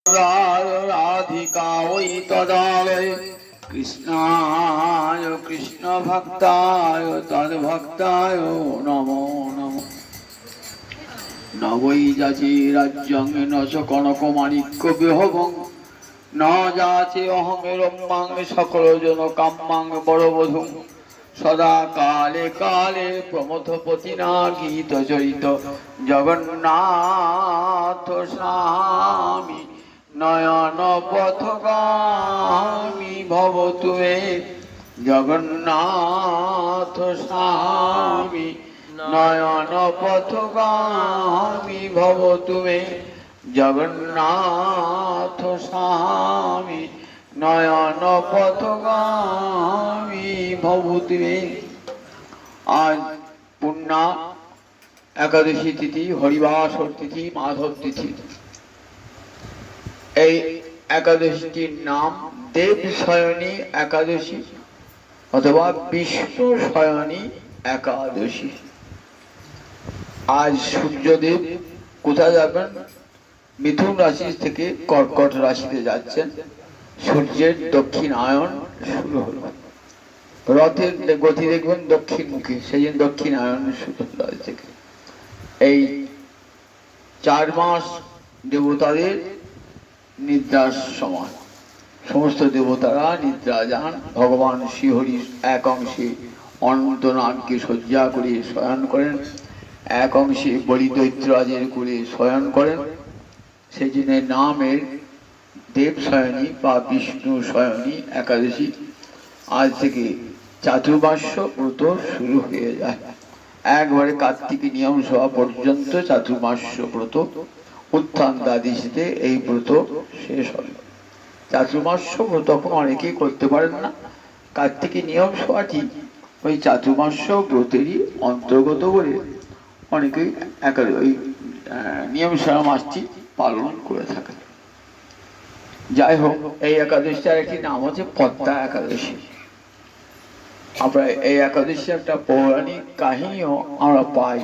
রাধিকা ওই তদালয় কৃষ্ণায় কৃষ্ণ ভক্তায় তদ্ভক্তায় নমো নমো। নবৈ যাচি রাজ্যং ন চ কনক মাণিক্য বিহবং ন যাচি অহমেরম্মাং সকল জন কাম্মাং বড়বধূ সদা কালে কালে প্রমথপতিনা গীত চরিত জগন্নাথ স্বামী নয়ন পথগামী ভবতু মে। জগন্নাথ স্বামী নয়ন পথগামী ভবতু মে। জগন্নাথ স্বামী নয়ন পথগামী ভবতু মে। আজ পূর্ণা একাদশী তিথি, হরিবাসর তিথি, মাধব তিথি। এই একাদশীটির নাম দেবশয়নী একাদশী অথবা বিষ্ণু শয়নী একাদশী। আজ সূর্যদেব কোথায় যাবেন? মিথুন রাশি থেকে কর্কট রাশিতে যাচ্ছেন। সূর্যের দক্ষিণায়ন শুরু হলো। রথের গতি দেখবেন দক্ষিণমুখী, সেই জন্য দক্ষিণায়ন শুরু হলো থেকে। এই 4 মাস দেবতাদের নিদ্রার সময়। সমস্ত দেবতারা নিদ্রা যান। ভগবান শ্রীহরি এক অংশে অনন্তনাগকে শয্যা করে শয়ন করেন, এক অংশে বলি দৈত্যরাজের করে শয়ন করেন। সেই জন্য নামের দেবশয়নী বা বিষ্ণু শয়নী একাদশী। আজ থেকে চাতুর্মাস্য ব্রত শুরু হয়ে যায়। একবারে কার্তিকী নিয়ম সভা পর্যন্ত চাতুর্মাস্য ব্রত, উত্থান দ্বাদশীতে এই ব্রত শেষ হবে। চাতুর্মাস্য ব্রত তখন অনেকেই করতে পারেন না। কার্তিকী নিয়ম সভাটি ওই চাতুর্মাস্য ব্রতেরই অন্তর্গত বলে অনেকেই ওই নিয়ম সভা মাসটি পালন করে থাকে। যাই হোক, এই একাদশীটার একটি নাম হচ্ছে পদ্মা একাদশী। আমরা এই একাদশী একটা পৌরাণিক কাহিনীও আমরা পাই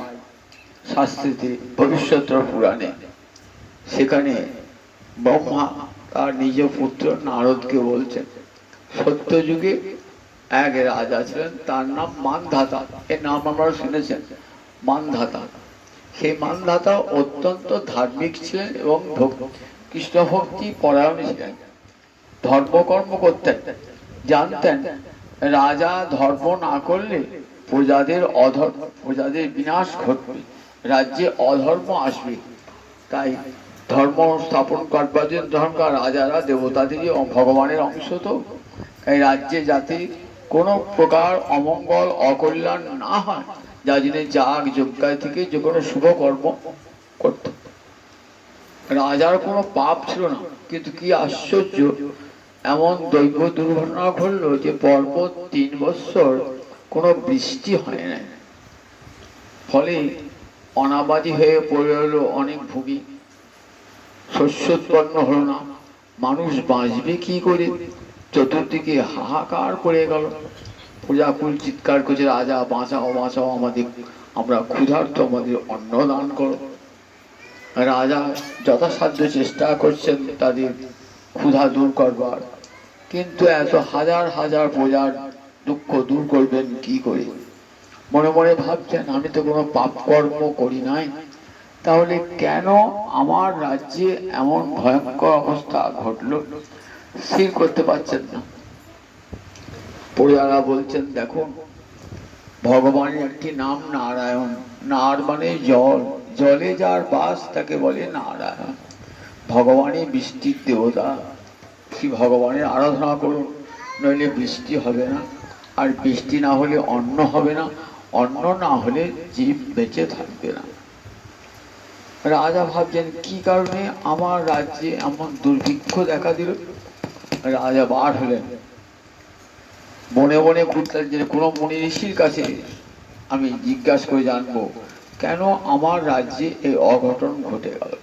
শাস্ত্রীতে, ভবিষ্যৎ পুরাণে। সেখানে ব্রহ্মা তার নিজ পুত্র নারদকে বলছেন, সত্যযুগে এক রাজা ছিলেন, তার নাম মানধাতা। এর নাম আপনারা শুনেছেন, মানধাতা। সেই মানধাতা অত্যন্ত ধার্মিক ছিলেন এবং কৃষ্ণ ভক্তি পরায়ণ ছিলেন। ধর্মকর্ম করতেন, জানতেন রাজা ধর্ম না করলে প্রজাদের বিনাশ ঘটবে, রাজ্যে অধর্ম আসবে। তাই ধর্ম স্থাপন করবার জন্য রাজারা দেবতাদেরই ভগবানের অংশ, তো তাই রাজ্যে যাতে কোনো প্রকার অমঙ্গল অকল্যাণ না হয়, যার জন্য যাগ যজ্ঞ থেকে যে কোনো শুভ কর্ম করত। রাজার কোনো পাপ ছিল না, কিন্তু কি আশ্চর্য, এমন দৈব দুর্ঘটনা ঘটল যে পরপর 3 বৎসর কোনো বৃষ্টি হয় না। ফলে অনাবাদি হয়ে পড়ে রইল অনেক ভূমি, শস্য উৎপন্ন হলো না। মানুষ বাঁচবে কি করে? চতুর্দিকে হাহাকার পড়ে গেল। প্রজাকুল চিৎকার করছে, রাজা বাঁচাও বাঁচাও আমাদের, আমরা ক্ষুধার্ত, আমাদের অন্ন দান করো। রাজা যথাসাধ্য চেষ্টা করছেন তাদের ক্ষুধা দূর করবার, কিন্তু এত হাজার হাজার প্রজার দুঃখ দূর করবেন কি করে? মনে মনে ভাবছেন, আমি তো কোনো পাপ কর্ম করি নাই, তাহলে কেন আমার রাজ্যে এমন ভয়ঙ্কর অবস্থা ঘটল? স্থির করতে পারছেন না। প্রজারা বলছেন, দেখুন, ভগবানের একটি নাম নারায়ণ। নার মানে জল, জলে যার বাস তাকে বলে নারায়ণ। ভগবানই বৃষ্টির দেবতা। শ্রী ভগবানের আরাধনা করুন, নইলে বৃষ্টি হবে না। আর বৃষ্টি না হলে অন্ন হবে না, অন্ন না হলে জীব বেঁচে থাকবে না। রাজা ভাবছেন, কি কারণে আমার রাজ্যে এমন দুর্ভিক্ষ দেখা দিল? রাজা বার হলেন, বনে বনে ঘুরতেন যে কোনো মুনি ঋষির কাছে আমি জিজ্ঞাসা করে জানবো কেন আমার রাজ্যে এই অঘটন ঘটে গেল।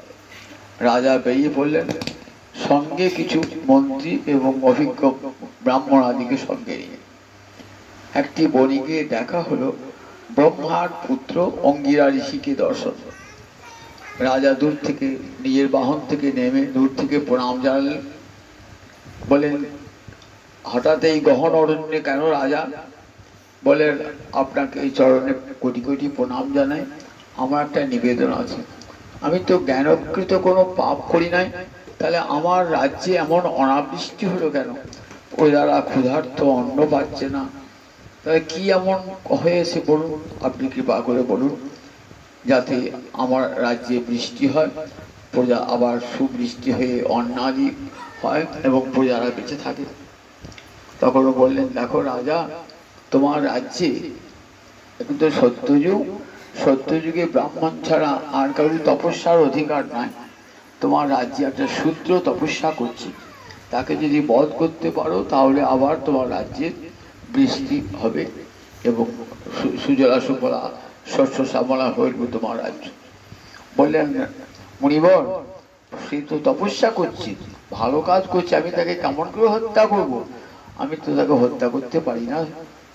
রাজা বেরিয়ে পড়লেন, সঙ্গে কিছু মন্ত্রী এবং অভিজ্ঞ ব্রাহ্মণ আদিকে সঙ্গে নিয়ে। একটি বণিকে দেখা হলো ব্রহ্মার পুত্র অঙ্গিরা ঋষিকে দর্শন। রাজা দূর থেকে নিজের বাহন থেকে নেমে দূর থেকে প্রণাম জানালেন, বলেন হঠাৎ এই গহন অরণ্যে কেন রাজা? বলেন আপনাকে এই চরণে কোটি কোটি প্রণাম জানাই। আমার একটা নিবেদন আছে, আমি তো জ্ঞানকৃত কোনো পাপ করি নাই, তাহলে আমার রাজ্যে এমন অনাবৃষ্টি হলো কেন? প্রজারা ক্ষুধার্ত, অন্ন পাচ্ছে না, তাহলে কি এমন হয়েছে বলুন, আপনি কৃপা করে বলুন, যাতে আমার রাজ্যে বৃষ্টি হয়, প্রজা আবার সুবৃষ্টি হয়ে অন্নাদি হয় এবং প্রজারা বেঁচে থাকে। তখন বললেন দেখো রাজা, তোমার রাজ্যে এখন তো সত্যযুগ, সত্যযুগে ব্রাহ্মণ ছাড়া আর কারোর তপস্যার অধিকার নাই। তোমার রাজ্যে একটা শূদ্র তপস্যা করছে, তাকে যদি বধ করতে পারো তাহলে আবার তোমার রাজ্যে বৃষ্টি হবে এবং সুজলা সুফলা শস্য শ্যামলা হয়ে উঠবে তোমার রাজ্য। বললেন মুনিবর, সে তো তপস্যা করছে, ভালো কাজ করছে, আমি তাকে কেমন করে হত্যা করব? আমি তো তাকে হত্যা করতে পারি না,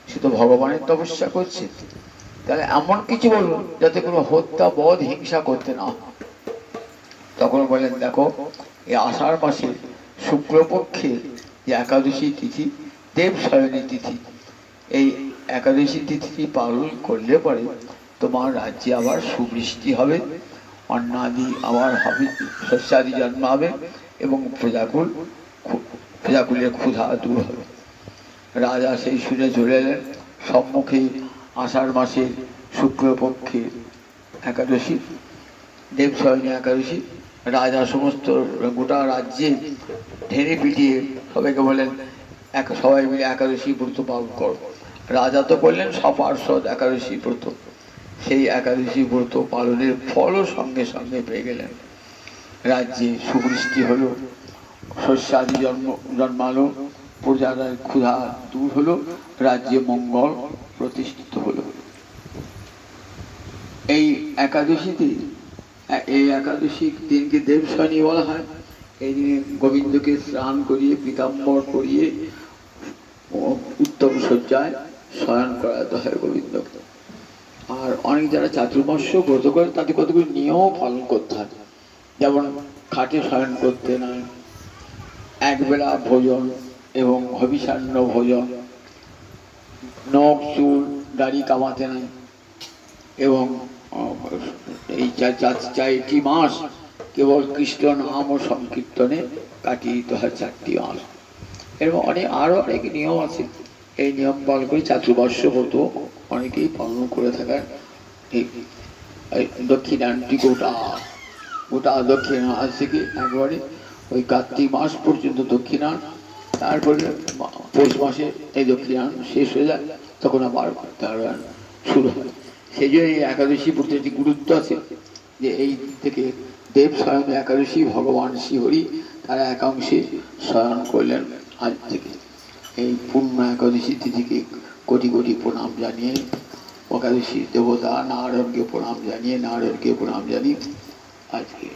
সে তো ভগবানের তপস্যা করছে। তাহলে এমন কিছু বলুন যাতে কোনো হত্যা বধ হিংসা করতে না। তখন বললেন দেখো, এই আষাঢ় মাসে শুক্লপক্ষের যে একাদশী তিথি, দেব শয়নী তিথি, এই একাদশী তিথি পালন করলে পরে তোমার রাজ্যে আবার সুবৃষ্টি হবে, অন্নাদি আবার হবে, শস্যাদি জন্মাবে এবং প্রজাকুলের ক্ষুধা দূর হবে। রাজা সেই শুনে চলে এলেন। সম্মুখে আষাঢ় মাসের শুক্লপক্ষের একাদশী, দেবশয়নী একাদশী। রাজা সমস্ত গোটা রাজ্যে ঢেলে পিটিয়ে সবাইকে বলেন সবাই মিলে একাদশী ব্রত পালন করো। রাজা তো বললেন সপার্ষদ একাদশী ব্রত, সেই একাদশী ব্রত পালনের ফলও সঙ্গে সঙ্গে পেয়ে গেলেন। রাজ্যে সুবৃষ্টি হলো, শস্যাদি জন্মালো, প্রজাদের ক্ষুধা দূর হলো, রাজ্যে মঙ্গল প্রতিষ্ঠিত হলো। এই একাদশীতে, এই একাদশী দিনকে দেবশয়নী বলা হয়। এই দিনে গোবিন্দকে স্নান করিয়ে পীতাম্বর করিয়ে উত্তম শয্যায় শয়ন করাতে হয় গোবিন্দকে। আর অনেক যারা চাতুর্মাস্য ব্রত করে তাদের কতগুলো নিয়ম পালন করতে হয়, যেমন খাটে শয়ন করতে নয়, একবেলা ভোজন এবং হবিষান্ন ভোজন, নখ চুল দাড়ি কামাতে নাই, এবং এই 4টি মাস কেবল কৃষ্ণ নাম ও সংকীর্তনে কাটিয়ে দিতে হয় 4টি মাস। এরকম আরো অনেক নিয়ম আছে। এই নিয়ম পালন করে চাতুর্মাস্য ব্রত অনেকেই পালন করে থাকেন। দক্ষিণায়নটি গোটা দক্ষিণায়ন থেকে একবারে ওই কার্তিক মাস পর্যন্ত দক্ষিণায়ন, তারপরে পৌষ মাসে এই দক্ষিণায়ন শেষ হয়ে যায়, তখন আবার উত্তরায়ণ শুরু হয়। সেই জন্য এই একাদশী ব্রতের একটি গুরুত্ব আছে, যে এই থেকে দেব স্বয়ং একাদশী ভগবান শ্রীহরি তারা একাংশে শয়ন করলেন। আজ থেকে এই পূর্ণ একাদশী তিথিকে কোটি কোটি প্রণাম জানিয়ে, একাদশী দেবতা নারায়ণকে প্রণাম জানিয়ে, নারায়ণকে প্রণাম জানিয়ে আজকে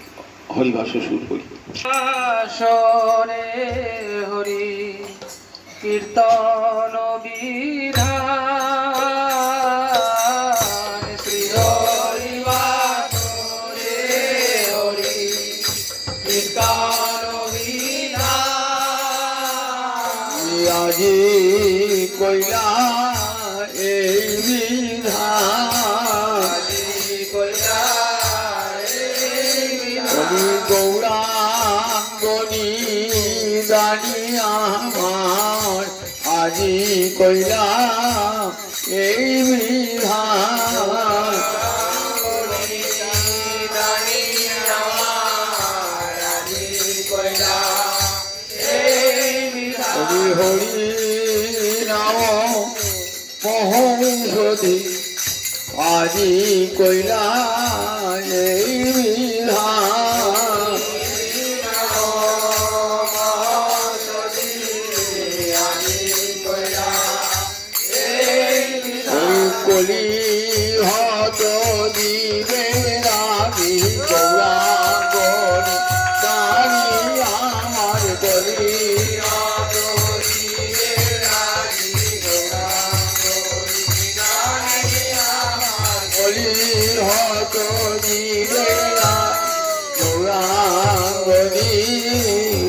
হরিভাষা শুরু করি। হরি কীর্তন বিধান, শ্রী হরি হরি কীর্তন বিধান, আজি কইলা এই বিধান, গৌরাঙ্গনি দানি আমার, আজি কইলা এই বিধান, হরি হরি নাম মহৌষধি, আজি কইলা এই বিধান, কলি হত দিবে রামি গৌরাঙ্গনি দানি আমার, কলি কলি হত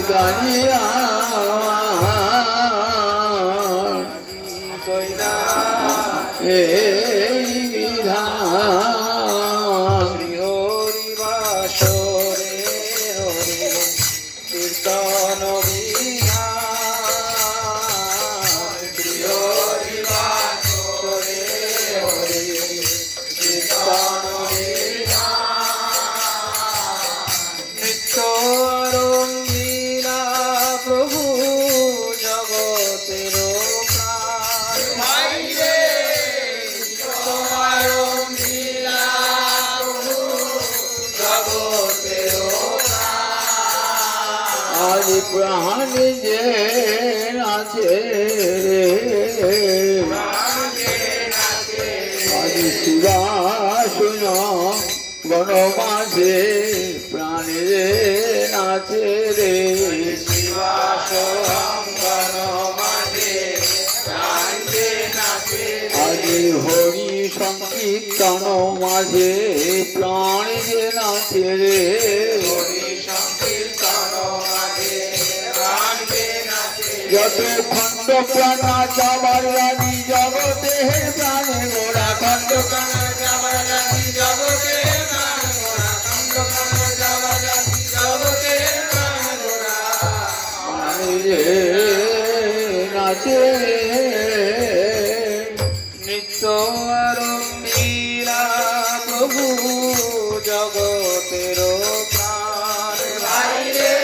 গানিয়া কইরা এই বিধান শ্রী হরি বাসরে হরি কীর্তন বিধান শ্রী হরি বাসরে হরি কীর্তন নিত্য রঙ্গিলা প্রভু জগতের প্রাণ ভাইরে নিত্য রঙ্গিলা প্রভু জগতের আজ প্রাণ যে নাচে রে আজ শিবাসুন গণ মাঝে প্রাণ রে নাচে রে আজ হরি সংকীর্তন মাঝে প্রাণ যে নাচে রে যত খণ্ড প্রাণা যাবার রানী জগতে হে প্রাণে গোড়া খণ্ড প্রাণা যাবার রানী জগতে নাচে নিত্য রঙ্গিলা প্রভু জগতের প্রাণ ভাইরে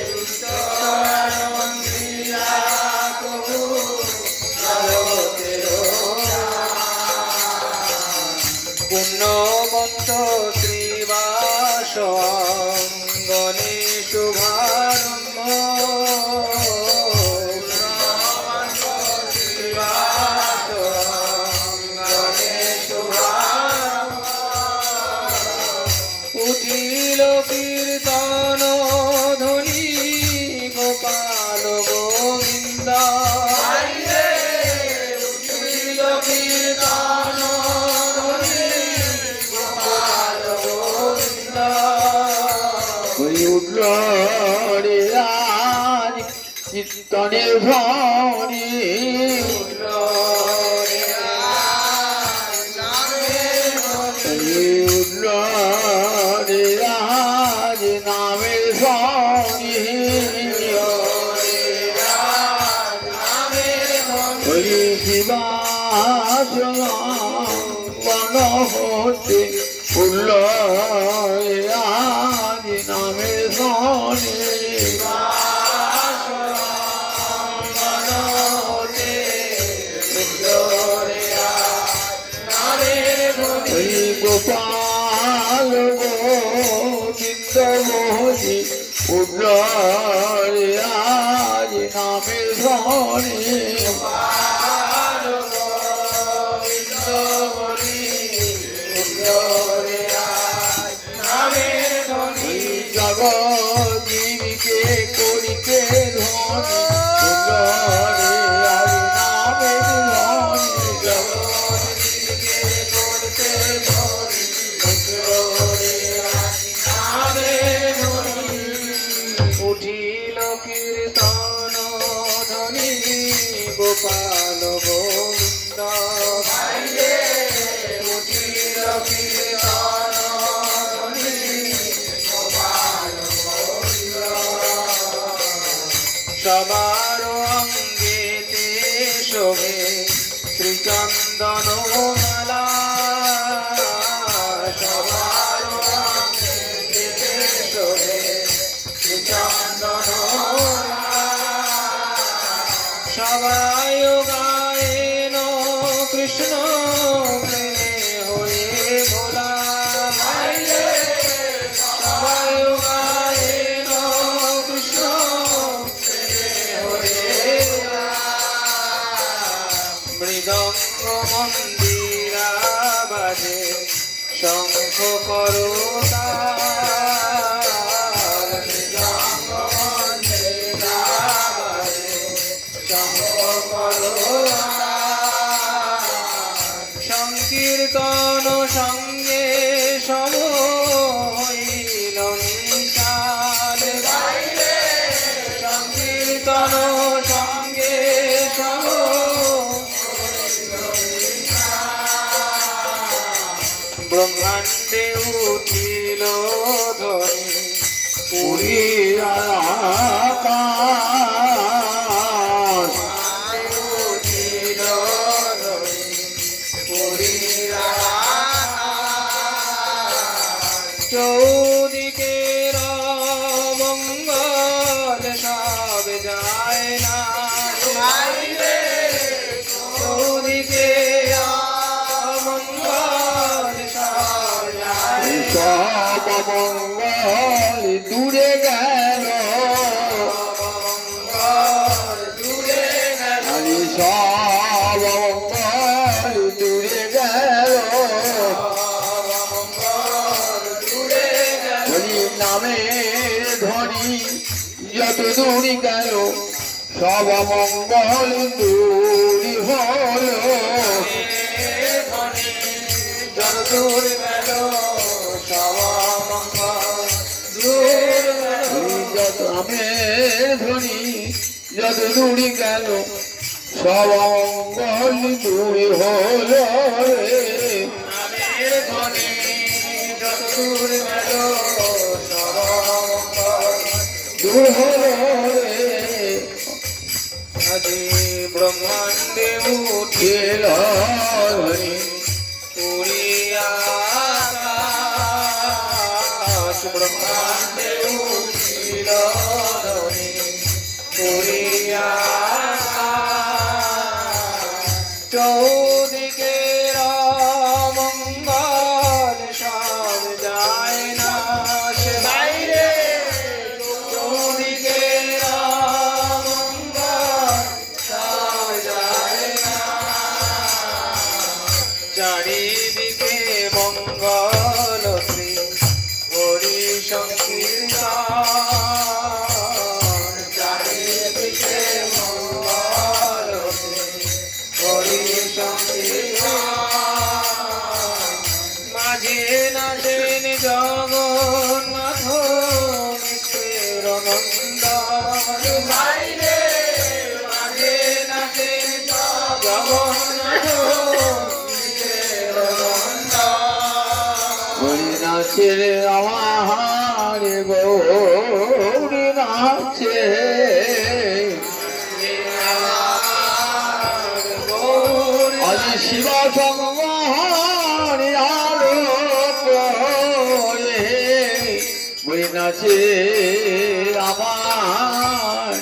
নিত্য রঙ্গিলা প্রভু জগতের পুণ্যবন্ত শ্রীবাস অঙ্গনে শুভারম্ভ উঠিল কীর্তন ধ্বনি গোপাল গোবিন্দ উঠিল কীর্তন ধ্বনি গোপাল গোবিন্দ হরি উঠল রে রাজ কীর্তনে ধ্বনি হরি উঠল রে রাজ নামের ধ্বনি হরি শিবাসন বন হতে উঠল রে রাজ নামের ধ্বনি হরি গোপাল গোবিন্দ মোহনি উঠল রে আজ নামের ধ্বনি জগদীকে করিতে ধ্বনি উঠল রে আজ নামের ধ্বনি জগদীকে করতে ধ্বনি উঠিল কীর্তন ধ্বনি গোপাল গোবিন্দ উঠিল কীর্তন ধ্বনি গোপাল গোবিন্দ সবার অঙ্গেতে শোভে শ্রীচন্দন মালা সবার অঙ্গেতে শোভে শ্রীচন্দন সবাই গায়েন কৃষ্ণ প্রেমে হয়ে ভোলা সবাই গায়েন কৃষ্ণ প্রেমে হয়ে মৃদঙ্গ মন্দিরা বাজে শঙ্খ করতাল মৃদঙ্গ মন্দিরা বাজে শঙ্খ করতাল সংকীর্তন সঙ্গে সম হইল নিশাল কীর্তন সঙ্গে সহ ব্রহ্মাণ্ডে উঠিল ধ্বনি পুরী আকাশ উঠিল ধ্বনি পুরীর আকাশ। চৌদিকের মঙ্গল সব যায় না চৌদিকে মঙ্গল সব যায় না। সব মঙ্গল দূরে গেল মঙ্গল দূরে গেল আমি সব মঙ্গল দূরে গেল মঙ্গল দূরে গেল হরি নামের ধ্বনি যত দূরি গেল সব মঙ্গল দূরি হলো ধ্বনি যত দূর গেল সব মঙ্গল দূর গেল যত নামের ধ্বনি যত দূরি গেল সব মঙ্গল দূরি হলো রে নামের ধ্বনি যত দূর গেল সব মঙ্গল দূর হলো রে আদি ব্রহ্মাণ্ডে খেল উঠিল ধ্বনি পুরী আকাশ ব্রহ্মাণ্ডে উঠিল ধ্বনি পুরী আকাশ। চৌদিকের মঙ্গল সব যায় না সে বাইরে চৌদিকের মঙ্গল সব যায় না চারিদিকে মঙ্গল শ্রী হরি সংকীর্তন চারিদিকে মঙ্গল শ্রী হরি সংকীর্তন মাঝে নাচেন জগন্নাথ মিশ্রের নন্দন বাইরে মাঝে নাচেন জগন্নাথ মিশ্রের নন্দন হরি নাচে আমার গৌরী নাচে আজ শিব সংহারি আলোক হরি নাচে আমার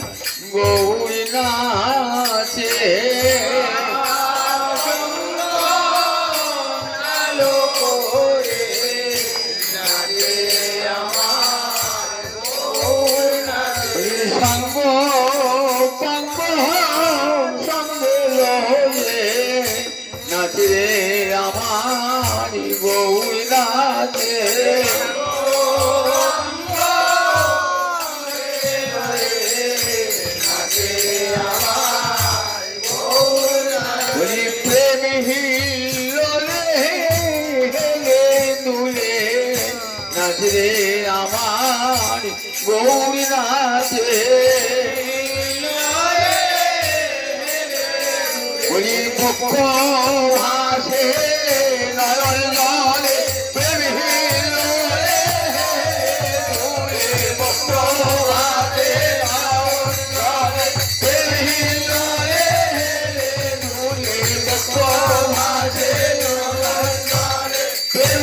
গৌরী নাচে সঙ্গ পঙ্গ সঙ্গে লয়ে নাচে আমার গৌরী নাচে বলি প্রেম হিলে হেলে দুলে নাচে আমার গৌরী নাচে বলি পক্ষ ভাসে নয়ন জলে প্রেম হিলে দুলে পক্ষ ভাসে নয়ন জলে প্রেম হিলে দুলে পক্ষ ভাসে নয়ন জলে প্রেম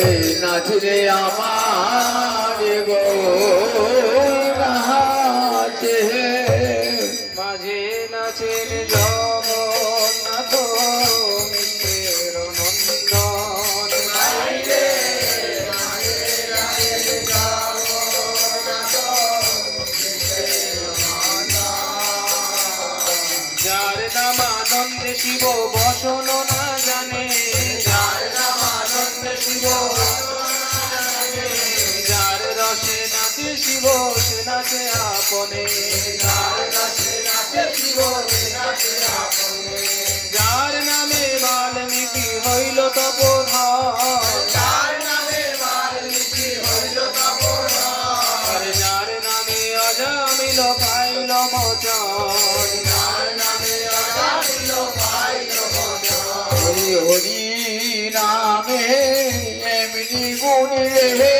এই নাচরে আমার গো নাচে মাঝে নাচেন জগন্নাথ মিশ্রের নন্দন বাইরে যার নাম আনন্দে শিব বসন না জানে যার নাম আনন্দে শিব যার রসে নাচে শিব সে নাচে আপনে যার রসে নাচে শিব সে নাচে আপনে যার নামে বাল্মীকি হইল তপোধন যার নামে বাল্মীকি হইল তপোধন অজামিল পাইল মোচন যার নামে অজামিল পাইল মোচন হরি হরি নামে এমনি গুণ রে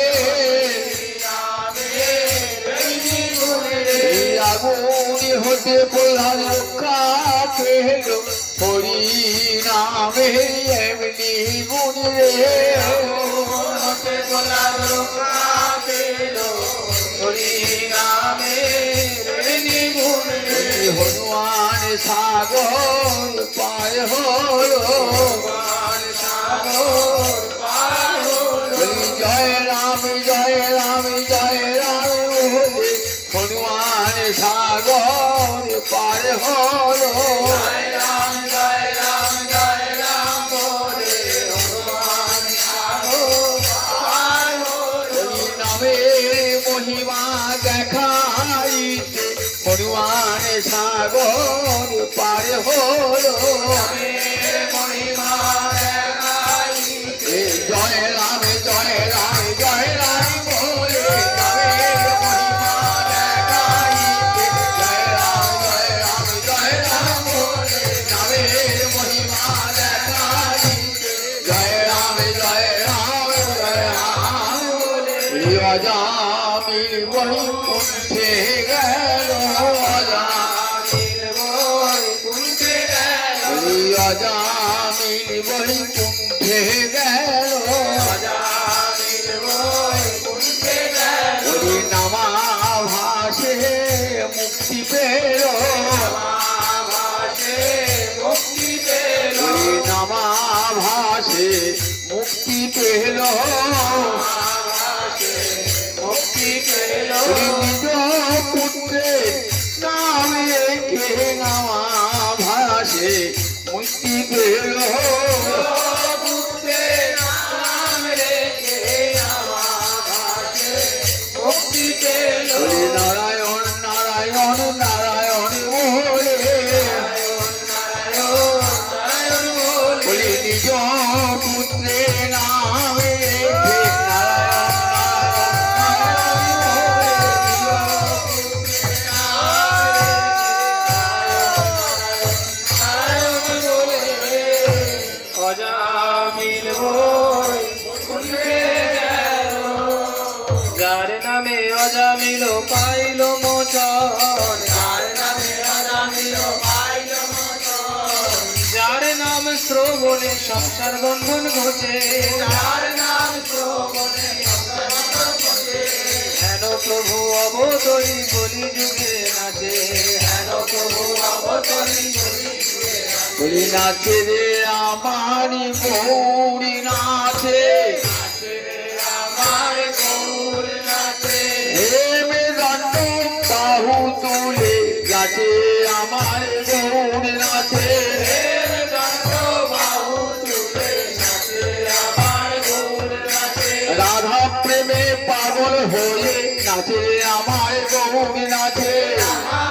আগুনি হতে প্রধান রক্ষা পেল হরি নামে এমনি গুণ রে হতে প্রধান রক্ষা পেল হরি নামে এমনি গুণ রে হনুমান সাগর পার হলো সাগর পার হলো জয় রাম জয় রাম জয় রাম বলে হনুমান সাগর পার হলো জয় রাম জয় রাম জয় রাম বলে হনুমান সাগর পার হলো নামের মহিমা দেখাইতে হনুমান সাগর পার হলো মহিমা দেখাইতে জয় রাম জয় রাম জয় রাম বলে নামের মহিমা দেখাইতে জয় রাম জয় রাম জয় রাম বলে নামের মহিমা দেখাইতে জয় রাম জয় রাম জয় রাম বলে অজামিল বৈকুণ্ঠে গেল অজামিল বৈকুণ্ঠে গেল অজামিল বৈকুণ্ঠে গেল অজামিল বৈকুণ্ঠে গেল হরি নামা ভাসে মুক্তি পেল ভাসে মুক্তি পেল হরি নামা ভাসে মুক্তি পেল ভাসে মুক্তি পেল হরি নিজ পুত্রে নামে কে নামা ভাসে মুক্তি পেল পুত্রে নাম রেখে আমার ভাসে মুক্তি পেল হরি নারায়ণ নারায়ণ নারায়ণ বলে নারায়ণ বলে বলি নিজ পুত্রে নামে রেখে অজামিল বৈকুণ্ঠে গেল যার নামে অজামিল পাইল মোচন যার নামে অজামিল পাইল মোচন যার নাম শ্রবণে সংসার বন্ধন ঘটে যার নাম শ্রবণে সংসার বন্ধন ঘটে হেন প্রভু অবতরী বলি যুগে নাচে হেন প্রভু অবতরী বলি যুগে বলি নাচে রে আমারি গৌরী নাচে আমার গৌর নাচে হে মেদণ্ড বাহু তুলে নাচে আমার গৌরী নাচে বাহু তুলে নাচে আমার গৌর নাচে রাধা প্রেমে পাগল হয়ে নাচে আমার গৌরী নাচে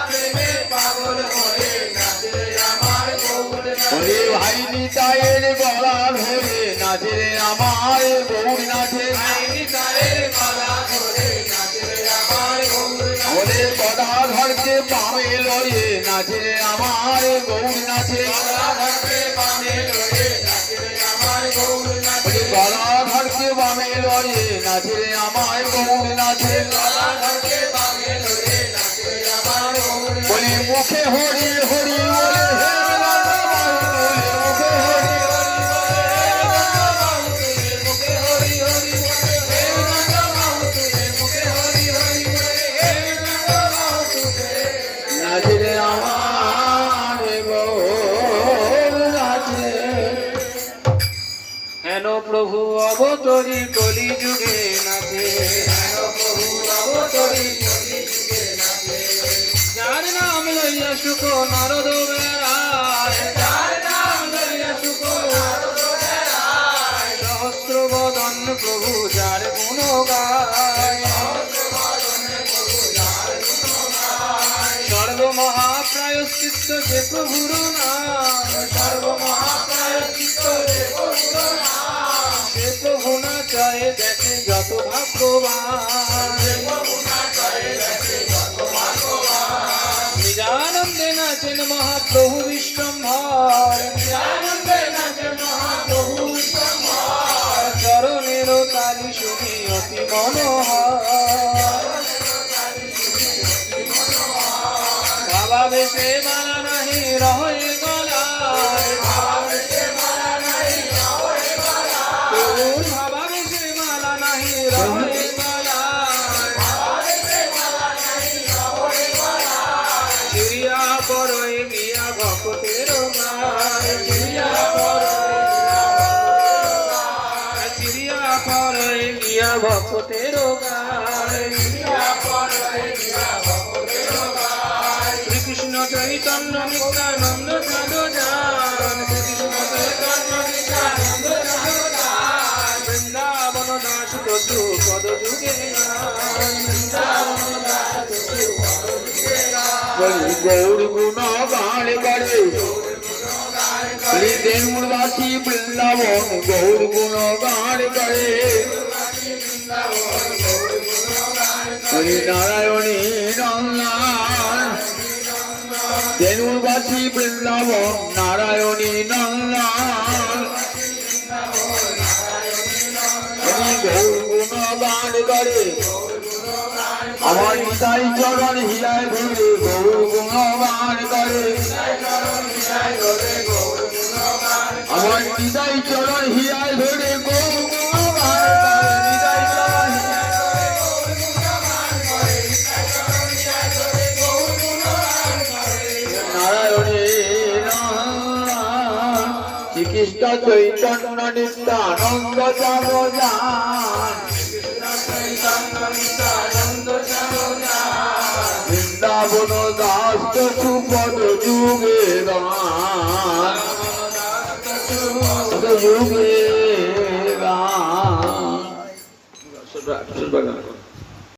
প্রেমে পাগল হয়ে নাচে আমার গৌর বলে ভাই নিতাইয়ের গলা ধরে নাচে আমার গৌরী নাচে নাচে গলা ধরে নাচে আমার গৌর বলে গদাধরকে পামে লয়ে নাচে আমার গৌরী নাচে নাচে বামে লয়ে নাচে আমার গৌর নাচে গদাধরকে বামে লয়ে নাচে আমার গৌরী নাচে নাচে বামে লয়ে নাচে আমার গৌর বলি মুখে হরি হরি বলে হে মুখে হরি হরি মুখে হরি হরি নাচে রে আমার গৌর নাচে হেন প্রভু অবতরী কলি যুগে নাচে হেন প্রভু অবতরী কলি যুগে নাচে যার নাম লইয়া সুখ নারদ বেড়ায় যার নাম লইয়া সুখ নারদ বেড়ায় সহস্র বদন প্রভু যার গুণ গায় সর্ব মহাপ্রায়শ্চিত্ত যে প্রভুর নাম সর্ব মহাপ্রায়শ্চিত্ত যে প্রভুর নাম সে প্রভু না চায় দেখে যত ভাগ্যবান মহাপ্রভু বিশ্বম্ভর চরণের তালি শুনি অতি মনোহর বাবা বেশে মালা নাহি রহে গলায় বাবা বেশে মালা নাহি রহে গলায় চিড়িয়া পরয়ে গিয়া ভক্তের গায় চিড়িয়া পরয়ে গিয়া ভক্তের গায় শ্রীকৃষ্ণ চৈতন্য নিত্যানন্দ সাধুজান শ্রীকৃষ্ণ চৈতন্য নিত্যানন্দ সাধুজান বৃন্দাবন দাস তু পদ যুগে গৌর গুণ গান করে দেউলবাসী বৃন্দাবন গৌর গুণ গান করে হরি নারায়ণী নন্দান দেউলবাসী বৃন্দাবন নারায়ণী নন্দান হরি গৌর গুণ গান করে আমার নিতাই চরণ হিলায় ধরে গৌর গুণ গান করে আমার নিতাই চরণ হিলায় ধরে গৌর গুণ গান করে নিতাই চরণ নারায়ণী নারায়ণ শ্রীকৃষ্ণ চৈতন্য নিত্যানন্দ সাধুজান বৃন্দাবন দাস সুপদ যুগে গান যুগে গান